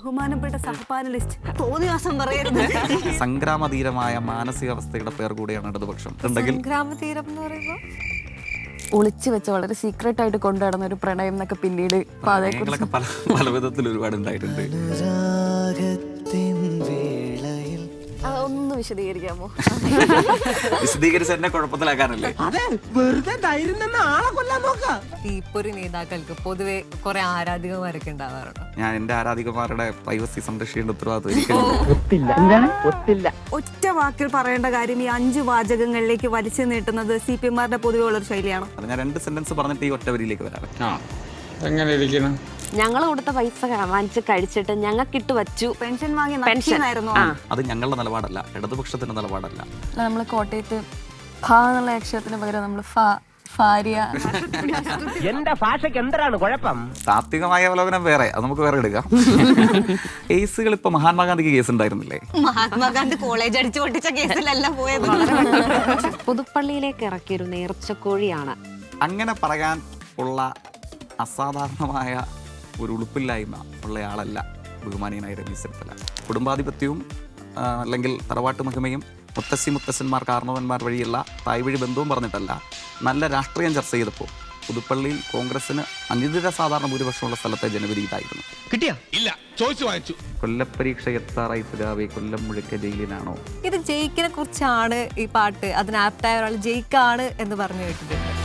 ബഹുമാനപ്പെട്ട സഹപാനലിസ്റ്റ് തോന്നിവാസം പറയരുത്. സംഗ്രാമധീരമായ മാനസികാവസ്ഥയുടെ പേർ കൂടിയാണ് ഇടതുപക്ഷം ഉണ്ടെങ്കിൽ ഗ്രാമതീരം എന്ന് പറയുമ്പോൾ ഒളിച്ചു വെച്ച വളരെ സീക്രട്ട് ആയിട്ട് കൊണ്ടുനടന്ന ഒരു പ്രണയം എന്നൊക്കെ പിന്നീട് ഞങ്ങളൊക്കെ പല വിധത്തിൽ ഒരുപാട് ഉണ്ടായിട്ടുണ്ട്. അതൊന്ന് വിശദീകരിക്കാമോ? വിശദീകരിച്ച് എന്നെ കുഴപ്പത്തിലാക്കാനല്ലേ? തീപ്പൊരി നേതാക്കൾക്ക് പൊതുവെ കുറെ ആരാധികമാരൊക്കെ ഉണ്ടാവാറുണ്ട്. ഞാൻ എന്റെ ആരാധികമാരുടെ പ്രൈവസി സംരക്ഷിക്കേണ്ട ഉത്തരവാദിത്വം ഒറ്റ വാക്കിൽ പറയേണ്ട കാര്യം ഈ 5 വാചകങ്ങളിലേക്ക് വലിച്ചു നീട്ടുന്നത് CPM-മാരുടെ പൊതുവെ ഉള്ളൊരു ശൈലിയാണ്. ഞാൻ 2 സെന്റൻസ് പറഞ്ഞിട്ട് ഈ ഒറ്റ വരിയിലേക്ക് വരാം. എങ്ങനെ ഇരിക്കണം? ഞങ്ങൾ കൊടുത്ത പൈസ വാങ്ങിച്ച് കഴിച്ചിട്ട് ഞങ്ങൾക്കിട്ട് വച്ചു. പെൻഷൻ വാങ്ങി നശിച്ചതായിരുന്നു. അത് ഞങ്ങളുടെ നിലപാടല്ല, ഇടതുപക്ഷത്തിന്റെ നിലപാടല്ല. നമ്മൾ കോട്ടയത്ത് ഫ എന്നുള്ള അക്ഷരത്തിന് പകരം നമ്മൾ ഭാര്യ. എന്റെ ഭാഷയ്ക്ക് എന്താണ് കുഴപ്പം? താത്വികമായ അവലോകനം വേറെ, അത് നമുക്ക് വേറെ എടുക്കാം. കേസുകൾ ഇപ്പൊ മഹാത്മാഗാന്ധിക്ക് കേസ് ഉണ്ടായിരുന്നില്ലേ? മഹാത്മാഗാന്ധി കോളേജ് അടിച്ചു പൊട്ടിച്ച കേസിലല്ല പോയത്. പുതുപ്പള്ളിയിലേക്ക് ഇറക്കിയൊരു നേർച്ചക്കോഴിയാണ്. അങ്ങനെ പറയാൻ ഉള്ള അസാധാരണമായ ഒരു ഉളുപ്പില്ലായ്മ ഉള്ളയാളല്ല ബഹുമാനീയനായ രമേശ് ചെന്നിത്തല. കുടുംബാധിപത്യവും അല്ലെങ്കിൽ തറവാട്ട് മഹിമയും മുത്തശ്ശന്മാർ കാരണവന്മാർ വഴിയുള്ള തായ് വഴി ബന്ധവും പറഞ്ഞിട്ടല്ല, നല്ല രാഷ്ട്രീയം ചർച്ച ചെയ്തപ്പോൾ പുതുപ്പള്ളിയിൽ കോൺഗ്രസിന് അനിതര സാധാരണ ഭൂരിപക്ഷമുള്ള സ്ഥലത്തെ ജനവിധി ഇതായിരുന്നു. കിട്ടിയാ? ഇല്ല, ചോദിച്ചു വാങ്ങിച്ചു. കൊല്ലപ്പരീക്ഷ എത്താറായി സുരാവേ, കൊല്ലം മുഴുക്ക ജയിലിനാണോ? ഇത് ജയിക്കിനെ കുറിച്ചാണ് ഈ പാട്ട്. അതിന് ആപ്റ്റായ ഒരാൾ ജയിക്കാണ് എന്ന് പറഞ്ഞു കേട്ടിട്ടുണ്ട്.